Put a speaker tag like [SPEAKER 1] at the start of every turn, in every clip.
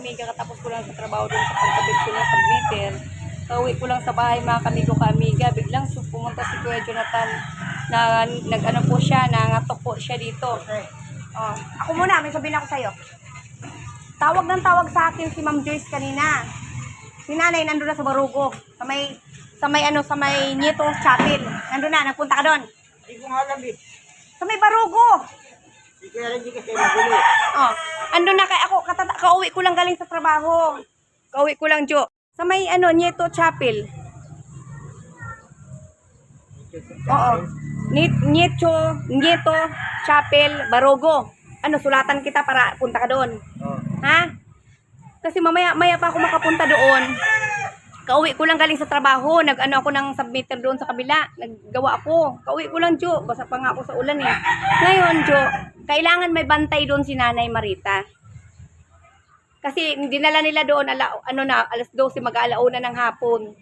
[SPEAKER 1] kamiga, katapos ko lang sa trabaho doon sa pagkabit ko ng submitter. Kauwi ko lang sa bahay mga kamigo kamiga, biglang pumunta si Kuya Jonathan na nag-ano po siya, nangatok po siya dito. Oh, ako muna, may sabihin ako sa'yo. Tawag ng tawag sa akin si Ma'am Joyce kanina. Si nanay nandun na sa Barugo, sa may Nieto Chapel. Nandun na, nagpunta ka doon.
[SPEAKER 2] Hindi ko nga alam eh.
[SPEAKER 1] Sa may Barugo.
[SPEAKER 2] Hindi ko alam, hindi kasi magulo.
[SPEAKER 1] Oh, andun na kay ako, kauwi ko lang galing sa trabaho. Kauwi ko lang, Jo. Sa may Nieto Chapel. Oo. Nieto Chapel, Barugo. Sulatan kita para punta ka doon.
[SPEAKER 2] Oh.
[SPEAKER 1] Ha? Kasi maya pa ako makapunta doon. Kauwi ko lang galing sa trabaho. Nag-ano ako ng submitter doon sa kabila. Naggawa ako. Kauwi ko lang, Jo. Basa pa nga ako sa ulan eh. Ngayon, Jo, kailangan may bantay doon si Nanay Marita. Kasi dinala nila doon alas 12 mag-aalauna ng hapon.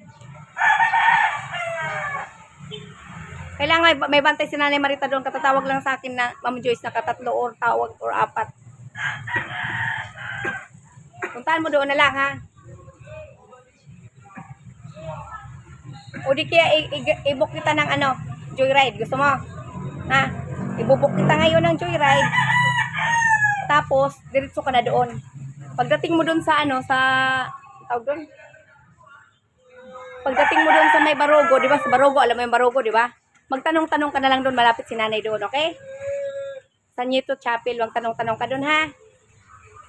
[SPEAKER 1] Kailangan may bantay si Nanay Marita doon. Katatawag lang sa akin na Ma'am Joyce na katatlo or tawag or apat. Puntahan mo doon na lang, ha? O di kaya i-book kita ng joyride. Gusto mo? Ha? I-book kita ngayon ng joyride. Tapos, diretso ka na doon. Pagdating mo doon sa tawag doon? Pagdating mo doon sa may Barugo, di ba? Sa Barugo, alam mo yung Barugo, di ba? Magtanong-tanong ka na lang doon, malapit si nanay doon, okay? Sa Nieto Chapel, wag tanong-tanong ka doon, ha?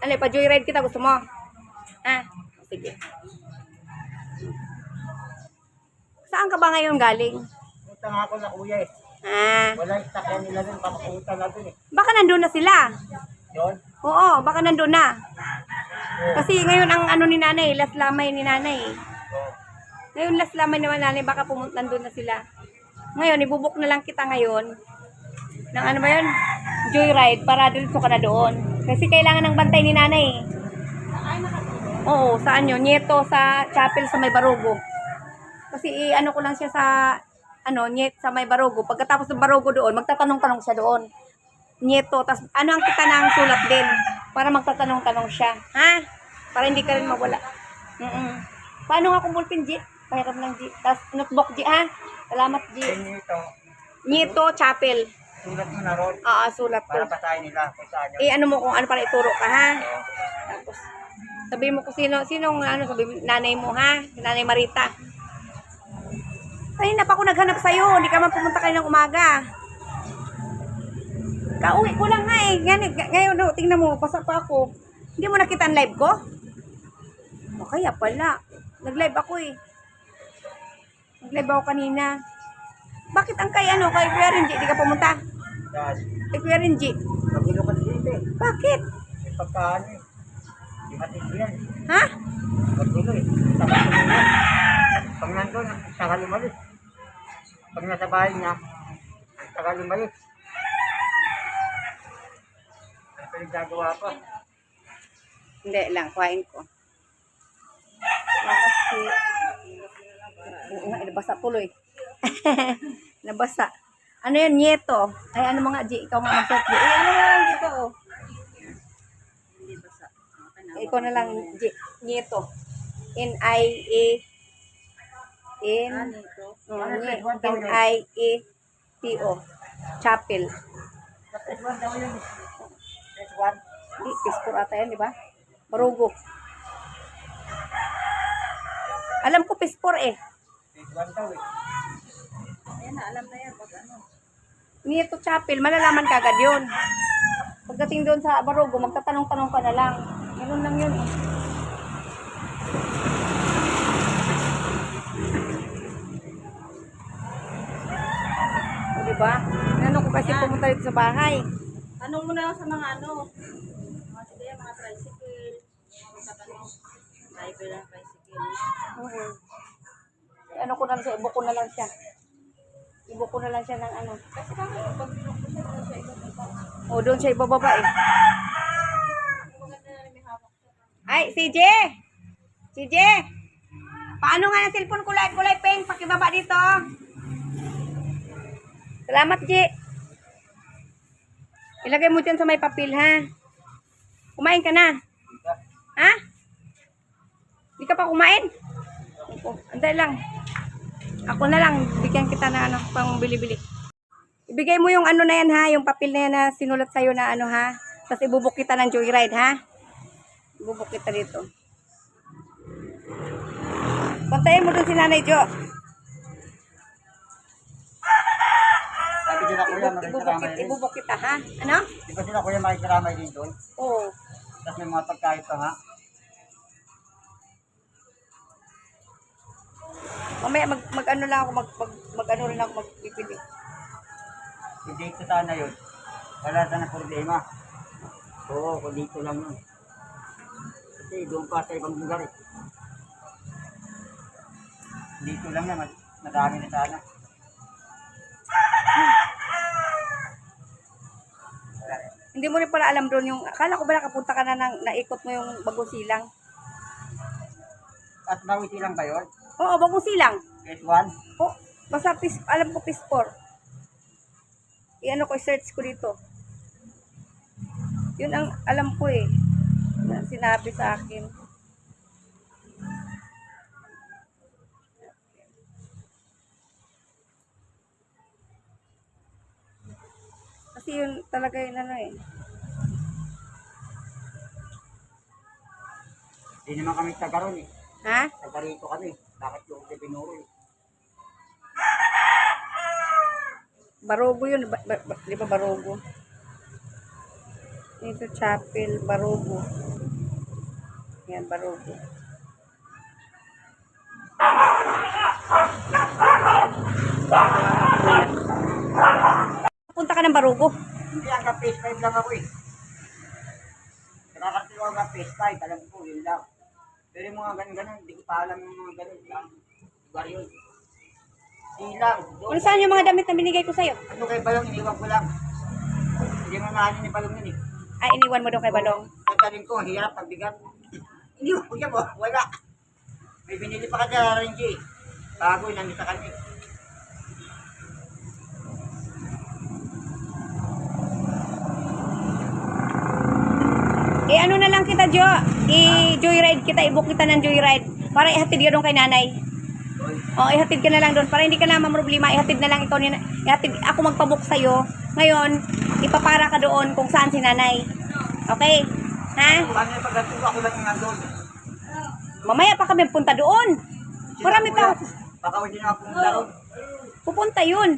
[SPEAKER 1] Pa-joyride kita, gusto mo? Ha? Sige. Saan ka ba ngayon galing?
[SPEAKER 2] Punta nga ako na kuya eh. Wala yung takyan nila dun, papapunta na dun eh.
[SPEAKER 1] Baka nandun na sila.
[SPEAKER 2] Yun?
[SPEAKER 1] Oo, baka nandun na. Kasi ngayon ang ni nanay, last lamay ni nanay. Ngayon last lamay naman nanay, baka nandun na sila. Ngayon, ibubuk na lang kita ngayon ng ba yun? Joyride para dito ka na doon. Kasi kailangan ng bantay ni nanay. Oo, saan yun? Nieto sa chapel sa may Barugo. Kasi ko lang siya sa sa may Barugo. Pagkatapos ng Barugo doon, magtatanong-tanong siya doon. Nieto, tas ang kita ng sulat din para magtatanong-tanong siya. Ha? Para hindi ka rin mawala. Paano nga kung ballpen, G? Pahiram lang, G. Tas notebook, G, ha? Salamat, G. Nieto Chapel.
[SPEAKER 2] Sulat mo na ron.
[SPEAKER 1] Oo, sulat ko.
[SPEAKER 2] Para basahin nila kung saan yun.
[SPEAKER 1] Mo kung para ituro ka, ha? Tapos, sabihin mo kung sinong sabihin nanay mo, ha? Nanay Marita. Kanina pa ako naghanap sa'yo. Hindi ka man pumunta kayo ng umaga. Kauwi ko lang nga eh. Ngayon, tingnan mo, pasa pa ako. Hindi mo nakita ang live ko? O kaya pala. Nag-live ako eh. Nag-live ako kanina. Bakit ang kay Kuya Renji, di ka pumunta? Kay Kuya Renji.
[SPEAKER 2] Magulo ka dito eh.
[SPEAKER 1] Bakit?
[SPEAKER 2] May pagkaan eh. Di matindi yan.
[SPEAKER 1] Ha?
[SPEAKER 2] Magulo eh. Takot ko yan. Pag nandun, saka lumalis. Pag nasa bahay niya, saka lumalis. Ano pa yung gagawa pa?
[SPEAKER 1] Hindi lang, kuhain ko. Kasi, nabasa tuloy. Nabasa. Ano yun, Nieto? Ay, ano mga G? Ikaw nga mag-search, G. Ano na lang dito, oh. Hindi basa. Ikaw na lang, G. Nieto. Nieto. Chapel.
[SPEAKER 2] P1 daw yun. P1.
[SPEAKER 1] Hindi, P4 ata yan, di ba? Barugo. Alam ko P4 eh.
[SPEAKER 2] P1 daw eh.
[SPEAKER 1] Ayan na, alam na yan. Nieto Chapel, malalaman ka agad yun. Pagdating doon sa Barugo, magtatanong-tanong ka na lang. Ganun lang yun eh. O, diba? Ano ko kasi pumunta dito sa bahay.
[SPEAKER 3] Tanong mo na lang sa mga mga tricycle, magtatanong, driver ng tricycle.
[SPEAKER 1] Ano ko na lang siya, ibo ko na lang siya. Ibo ko na lang siya ng
[SPEAKER 3] Kasi kami, pag-block ko siya doon sa iba-iba.
[SPEAKER 1] O, doon siya ibababa eh.
[SPEAKER 3] Maganda na rin may hawak siya.
[SPEAKER 1] Ay, CJ! CJ! Paano nga yung cellphone kulay pink? Pakibaba dito. Salamat, G. Ilagay mo dyan sa may papel, ha? Kumain ka na. Ha? Di ka pa kumain? Opo. Antay lang. Ako na lang. Bigyan kita na ano, pang bili-bili. Ibigay mo yung ano na yan ha. Yung papel na yan na sinulat sa'yo na ano ha. Tapos ibubuk kita ng joyride ha. Ibubuk kita dito. Pantayin mo dun si Nanay Jo.
[SPEAKER 2] Sabi sila kuya, makikiramay rin.
[SPEAKER 1] Ibubuk kita ha. Ano?
[SPEAKER 2] Di ba sila kuya makikiramay din doon?
[SPEAKER 1] Oo.
[SPEAKER 2] Tapos may mga pagkain pa nga.
[SPEAKER 1] Mamaya mag ano lang ako mag ano rin ako magpipili.
[SPEAKER 2] Hindi ito sana yun. Wala sana problema. Oo, kung dito lang yun. Kasi doon pa sa ibang lugar eh. Dito lang yan, madami na sana.
[SPEAKER 1] Hindi mo rin pala alam doon yung akala ko ba nakapunta ka na ng naikot mo yung Bagong Silang.
[SPEAKER 2] At bawi silang ba yun?
[SPEAKER 1] Oo, Bagong Silang.
[SPEAKER 2] S1?
[SPEAKER 1] Oh, basta alam ko PIS4. I-ano ko, search ko dito. Yun ang alam ko eh. Na sinabi sa akin. Kasi yun talaga yun ano eh.
[SPEAKER 2] Hindi naman kami taga ron eh.
[SPEAKER 1] Ha?
[SPEAKER 2] Taga rito kami. Bakit yung Pinuro eh?
[SPEAKER 1] Barogo yun. Di ba Barogo? Dito Chapel, Barogo. Yan, Barogo. Punta ka ng Barogo.
[SPEAKER 2] Hindi, hanggang phase 5 lang ako eh. Nakakarating ako hanggang phase 5, alam ko, yun lang. Pero yung mga ganun-ganun, hindi ko pa alam yung mga ganun lang. Lugar yun. Silang, doon.
[SPEAKER 1] Ano saan yung mga damit na binigay ko sa'yo?
[SPEAKER 2] Ano kay Balong, iniwan ko lang. Hindi mo mahalin ni Balong yun eh.
[SPEAKER 1] Ay, iniwan mo doon kay Balong.
[SPEAKER 2] Nagkaling ko, hirap, pagbigat. Iniwan ko niya mo, wala. May binili pa ka sa Renji eh. Bago, nandito sa kanya eh.
[SPEAKER 1] Ano na lang kita, Jo. I-joyride kita, i-book kita ng joyride. Para ihatid ka doon kay nanay. O, ihatid ka na lang doon. Para hindi ka na mamroblema, ihatid na lang ikaw ni ihatid, ako magpabook sa'yo. Ngayon, ipapara ka doon kung saan si nanay. Okay? Ha?
[SPEAKER 2] Paano yung pagkatuwa ko lang yung nandun?
[SPEAKER 1] Mamaya pa kami punta doon. Marami pa.
[SPEAKER 2] Baka hindi na ako pumunta ron.
[SPEAKER 1] Pupunta yun.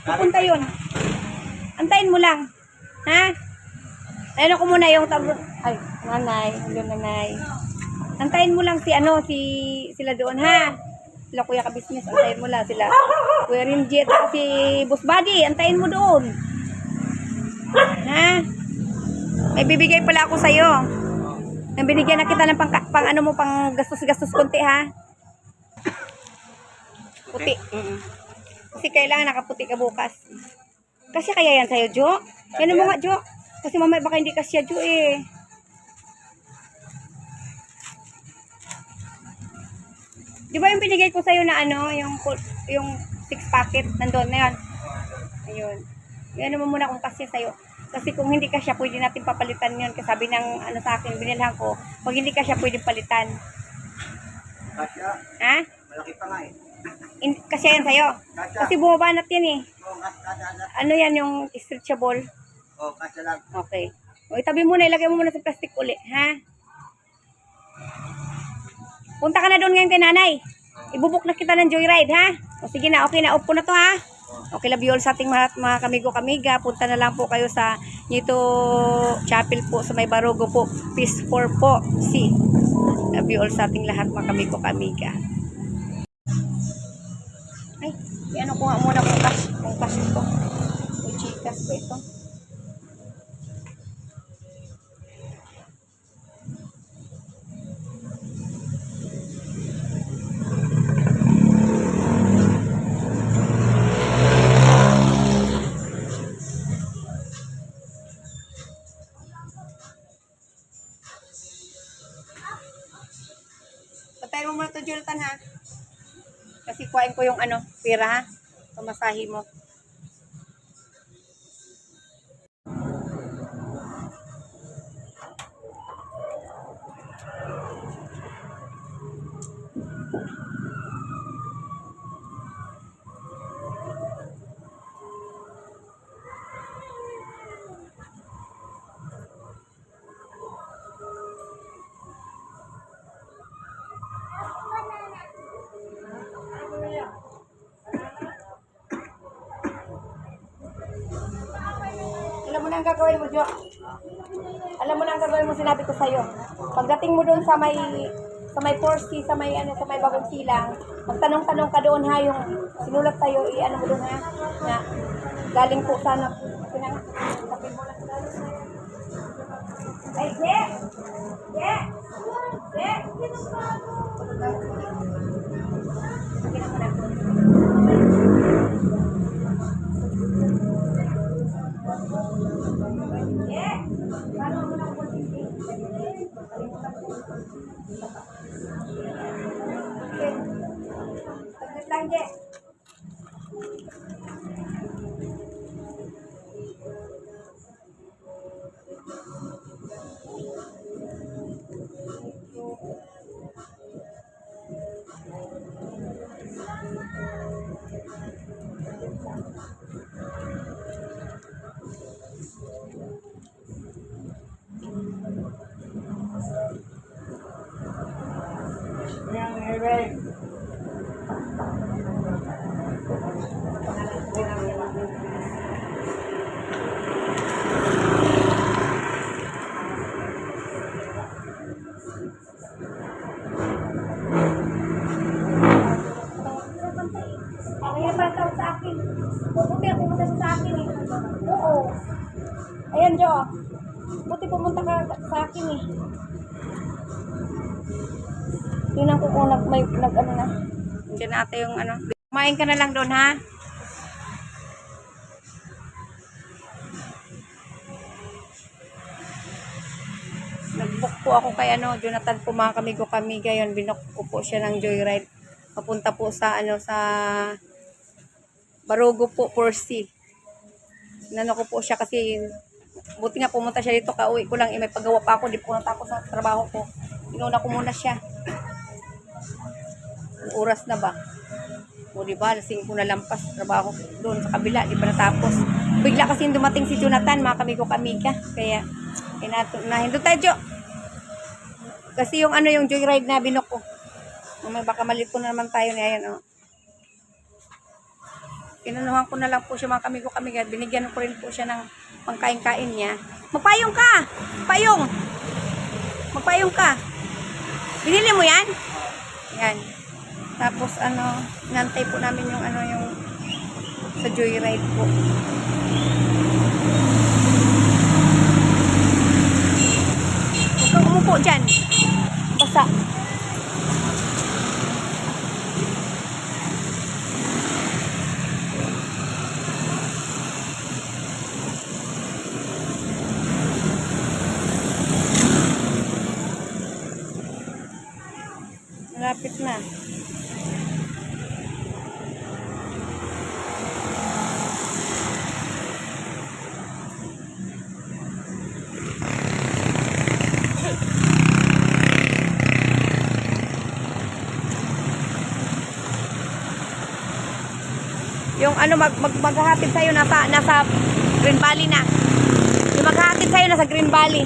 [SPEAKER 1] Pupunta yun. Antayin mo lang. Ha? Ayun ako muna yung tablo. Ay, nanay. Hello, nanay. Antayin mo lang sila doon, ha? Sila Kuya Kabisnes, antayin mo lang sila. Kuya Rinjet, si Boss Buddy, antayin mo doon. Ha? May bibigay pala ako sa'yo. Nang binigyan na kita ng pang gastos-gastos konti, ha? Puti. Kasi kailangan nakaputi ka bukas. Kasi kaya yan sa'yo, Jo? Yan mo nga, Jo. Kasi mamaya baka hindi kasya, Jo, eh. Di ba yung binigay ko sa'yo na ano, yung 6 packet, nandun na yan. Ayun. Yan mo muna kung kasya sa'yo. Kasi kung hindi kasya, pwede natin papalitan yun. Kasi sabi ng ano sa akin, binilhan ko, pag hindi kasya, pwede palitan.
[SPEAKER 2] Kasya,
[SPEAKER 1] Ha?
[SPEAKER 2] malaki pa nga eh.
[SPEAKER 1] Kasya yan sa'yo.
[SPEAKER 2] Kasya.
[SPEAKER 1] Kasi bumabanat yan eh.
[SPEAKER 2] Oo, kasya.
[SPEAKER 1] Ano yan yung stretchable?
[SPEAKER 2] Oo, kasya lang.
[SPEAKER 1] Okay. O, itabi mo na, ilagay mo muna sa plastic uli, ha? Punta ka na doon ngayon kay nanay. Ibubuk na kita ng joyride, ha? O sige na, okay na. Off ko na to, ha? Okay, love you all sa ating mga kamigo-kamiga. Punta na lang po kayo sa Nito Chapel po, sa may Barogo po. Peace 4 po. See. Love you all sa ating lahat mga kamigo-kamiga. Ay, ano ko nga muna kung cash ito. May chikas po ito. Patay mo muna ito, Jultan, ha? Kasi kuhain ko yung ano, pira, ha? Pamasahe mo. ang gagawin mo, Jo. Alam mo na ang gagawin mo, sinabi ko sa'yo. Pagdating mo doon sa may 4C, sa may bagong silang, magtanong-tanong ka doon ha, yung sinulat sa'yo, i-ano mo doon ha, na galing po sana. Pinanga, tapin mo lang. Ay, Je! Je! Je! Sige na mo na. Je! Paano mo na ako saglit lang, Je. Kaya para tawag sa akin. Buti ako pumunta siya sa akin eh. Oo. Ayan, Jo. Buti pumunta ka sa akin eh. Tingnan ko kung nag-ano na. Hindi na ata yung ano. Kumain ka na lang doon ha. Nag-book po ako kay Jonathan po, mga kamigo kami gayon. Binook ko po siya ng joyride. Papunta po sa sa Barugo po, 4C. Inano ko po siya kasi buti nga pumunta siya dito, kauwi ko lang, may paggawa pa ako, di po natapos sa trabaho ko. Inuna ko muna siya. Oras na ba? O diba, lasing ko na lampas trabaho doon sa kabila, di pa natapos. Bigla kasi dumating si Jonathan, mga kamigo kamiga. Kaya nahindot tayo, Jo. Kasi yung yung joyride na binok ko. Baka malit po na naman tayo na yan, Kinunuhan ko na lang po siya, mga kamigo kamiga. Binigyan ko rin po siya ng pangkain-kain niya. Magpayong ka! Payong! Magpayong ka! Binili mo yan? Yan. Tapos nantay po namin yung yung sa joyride po. Huwag kang umupo dyan. Basa. Malapit na. Yung maghahatid sa'yo nasa Green Valley na. Yung maghahatid sa'yo nasa Green Valley.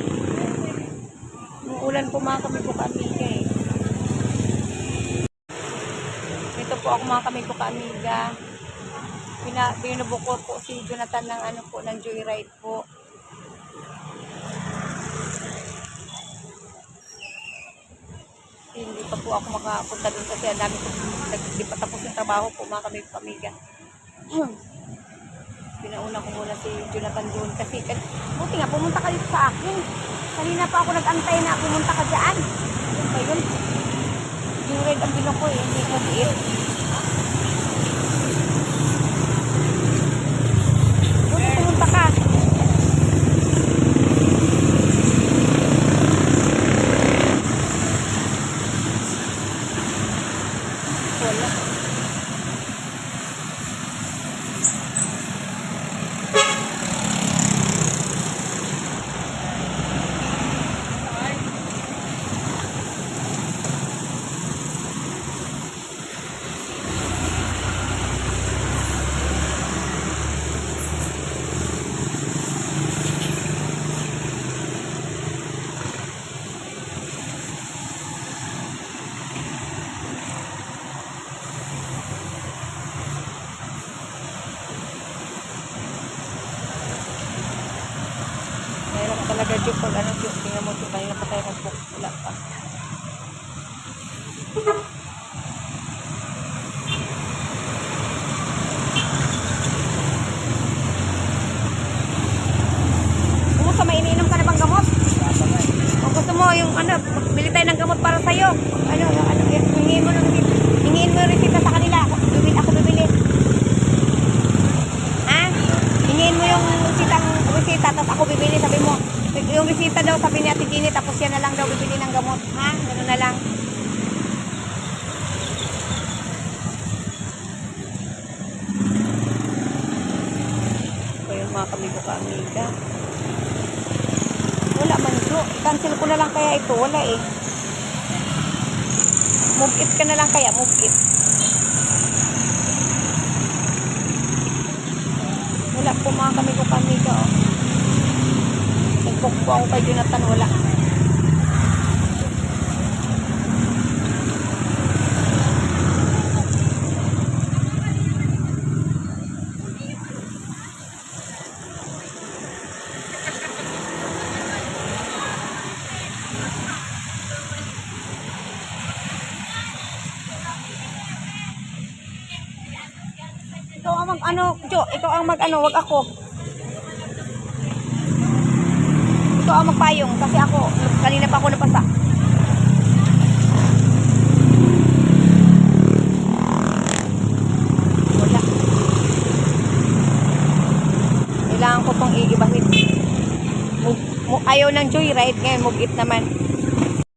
[SPEAKER 1] Umuulan po, mga kamigo kamiga eh. Ito po ako, mga kamigo kamiga. Binubukod po si Jonathan ng ng joyride po. Hindi pa po ako makapunta doon kasi ang dami ko, hindi pa tapos yung trabaho po, mga kamigo kamiga. Pinauna ko muna si Jonathan doon kasi buti nga pumunta ka dito sa akin. Kanina pa ako nag-antay na pumunta ka dyan. Yun ba yun? Yung red ang binok ko hindi ko diit. Buti pumunta ka. Wala. Jo, pag ano, Jo, tingnan mo, Jo, kanina pa tayo mag-book. Wala pa. Kumusta, may iniinom ka na bang gamot? Kung gusto mo, yung ano, bili tayo ng gamot para sa'yo. Ano, hingin mo ng resita sa kanila. Ako bibili. Ha? Hingin mo yung resita, tapos ako bibili, sabi mo. Yung resita daw, sabi ni Ate Ginny, tapos yan na lang daw bibili ng gamot. Ha? Gano'n na lang. So, yung mga kamigo ka-amiga. Wala man ito. Cancel ko na lang kaya ito. Wala eh. Move it ka na lang kaya. Move it. Wala po mga kamigo ka-amiga. Oh. Nag-book po ako kay Jonathan. Wala. Ikaw ang mag-ano, Jo, ikaw ang mag-ano, wag ako. Ikaw ang magpayong kasi ako, kanina pa ako napasa. Wala. Kailangan ko pong iibahin. Ayaw ng joyride, ngayon move it naman.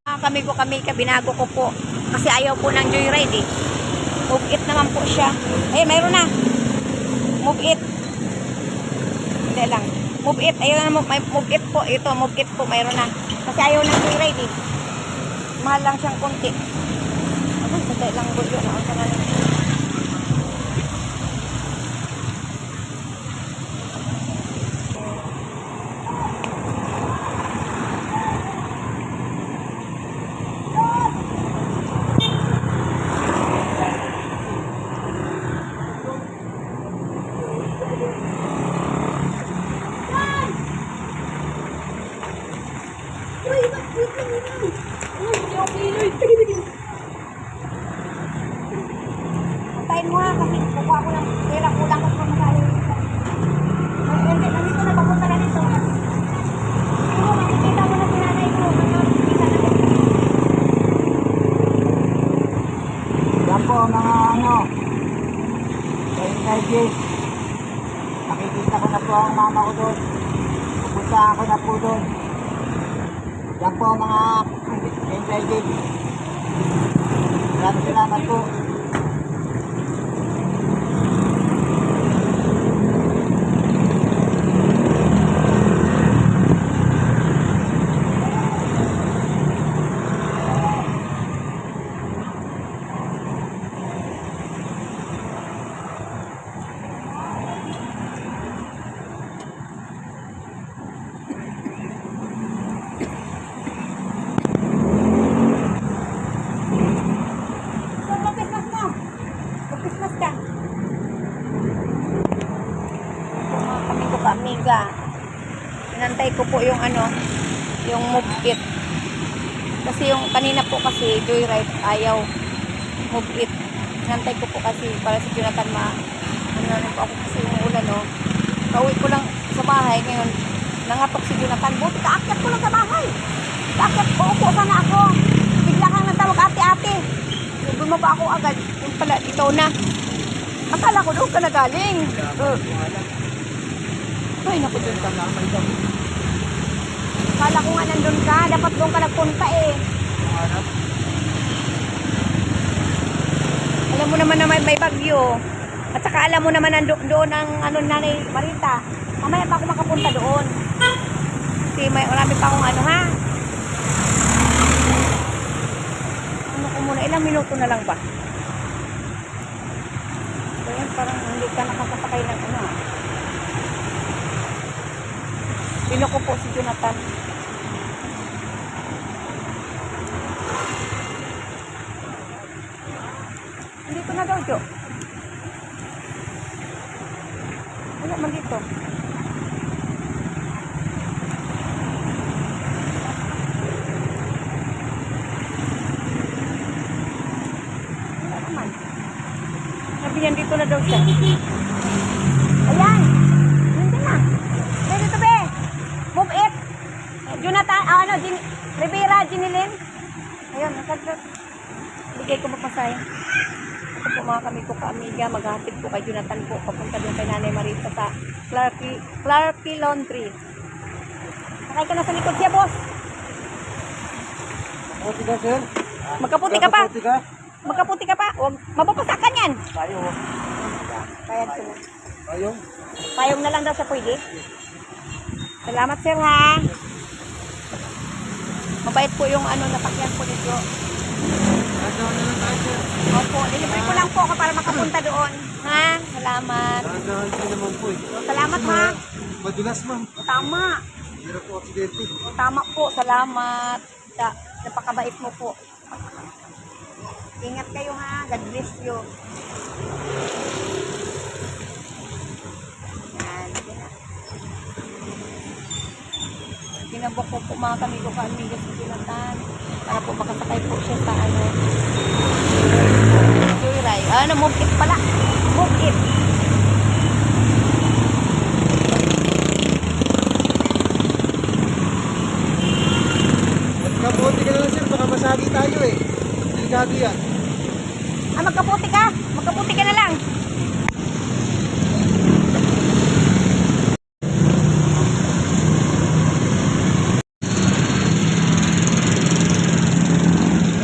[SPEAKER 1] Kami binago ko po. Kasi ayaw po ng joyride eh. Move it naman po siya. Ayun, mayroon na. Move it. Hindi lang. Move it. Ayun na, move it po. Ito, move it po. Mayroon na. Kasi ayaw ng joyride eh. Mahal lang siyang konti. Ano, sandali lang bulyo. Naunsa na lang. Antayin mo ha, kasi kukuha ko ng pera, kulang ko sa masali. Nandito na, papunta na dito. Ano, makikita mo na si nanay ko.
[SPEAKER 2] Yan po mga ano, energies. Nakikita ko na po ang mama ko doon. Pupunta ako na po doon. Yan po mga energies. Maraming salamat po.
[SPEAKER 1] Amiga. Inantay ko po yung ano, yung move it. Kasi yung kanina po kasi joyride ayaw move it. Inantay ko po kasi para si Jonathan ano po ako kasi yung ulan no. Pauwi ko lang sa bahay ngayon. Nangatok si Jonathan. Buti kaakyat ko lang sa bahay. Kaakyat ko upo sana ako. Bigla kang natawag ate. Bumaba ako agad. Yung pala ikaw na. Akala ko doon ka na galing. Ay, naku, doon ka nga. Kala ko nga nandun ka. Dapat doon ka nagpunta eh. Alam mo naman na may bagyo. At saka alam mo naman doon ang ano, nanay Marita. Mamaya pa ako makapunta doon. Kasi marami pa akong ano ha. Ano ko muna. Ilang minuto na lang ba? So yan, parang hindi ka nakakasakay ng ano ha. Binoko po si Jonathan. Dito na daw, Jo. Wala man dito. na daw siya. Ayan. Nandiyan na. Ready to be. Move it. Jonathan, Rivera, Jinilin. Ayun, nakaglas. Bigay ko magpasay. Ito po mga kami ko ka-amiga. Maghatid po kay Jonathan po. Papunta doon kay Nanay Marita sa Clarky Laundry. Sakay ka na sa likod siya, boss.
[SPEAKER 2] Puti ka, sir.
[SPEAKER 1] Magkaputi ka pa.
[SPEAKER 2] Puti ka.
[SPEAKER 1] Magkaputi ka pa. Huwag, mababasakan yan.
[SPEAKER 2] Tayo.
[SPEAKER 1] Kaya ito na.
[SPEAKER 2] Tayo.
[SPEAKER 1] Payong na lang daw siya pwede. Salamat, sir, ha. Mabait po yung napakyan po dito.
[SPEAKER 2] Nandun na lang tayo, sir.
[SPEAKER 1] Opo, delivery ko lang po ako para makapunta doon. Ha? Salamat.
[SPEAKER 2] Nandun ka naman po eh.
[SPEAKER 1] Salamat, ha.
[SPEAKER 2] Madulas, ma'am.
[SPEAKER 1] Tama.
[SPEAKER 2] Hirap po aksidente.
[SPEAKER 1] Tama po. Salamat. Napakabait mo po. Ingat kayo, ha. God bless you. Yan. Kinabok ko po mga kami ko ka-amigas sa Jonathan para po makasakay po siya sa joyride. Move it pala. Move it.
[SPEAKER 2] Magkaputi ka na lang, sir. Baka masagi tayo eh. Delikado yan.
[SPEAKER 1] Magkaputi ka. Magkaputi ka na lang.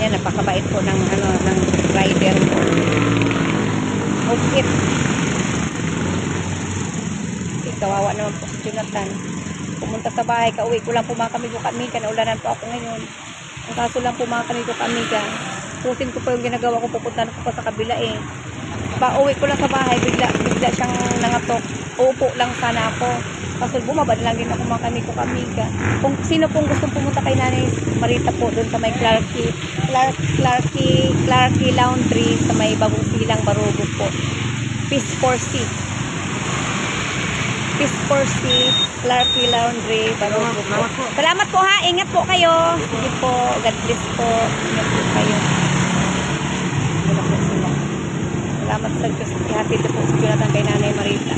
[SPEAKER 1] Yan, napakabait po ng rider po. Okay. Kawawa naman po si Jonathan. Pumunta sa bahay, kauwi ko lang po mga kami ko kamiga. Naulanan po ako ngayon. Ang kaso lang po mga kami ko kamiga. Pusin ko pa yung ginagawa ko, pupunta ko pa sa kabila eh. Pauwi ko lang sa bahay, bigla siyang nangatok. Uupo lang sana ako. Kaso bumaba lang din ako mga kami ko kamiga. Kung sino pong gustong pumunta kay Nanay Marita po doon sa may Clarky Laundry sa may Bagong Silang Barugo po. Peace for Sea. Peace for Sea, Clarky Laundry, Barugo po. Salamat po ha, ingat po kayo. Sige po, God bless po. Ingat po kayo. Wala po sila. Salamat sa Diyos. Ihatid po si Jonathan kay Nanay Marita.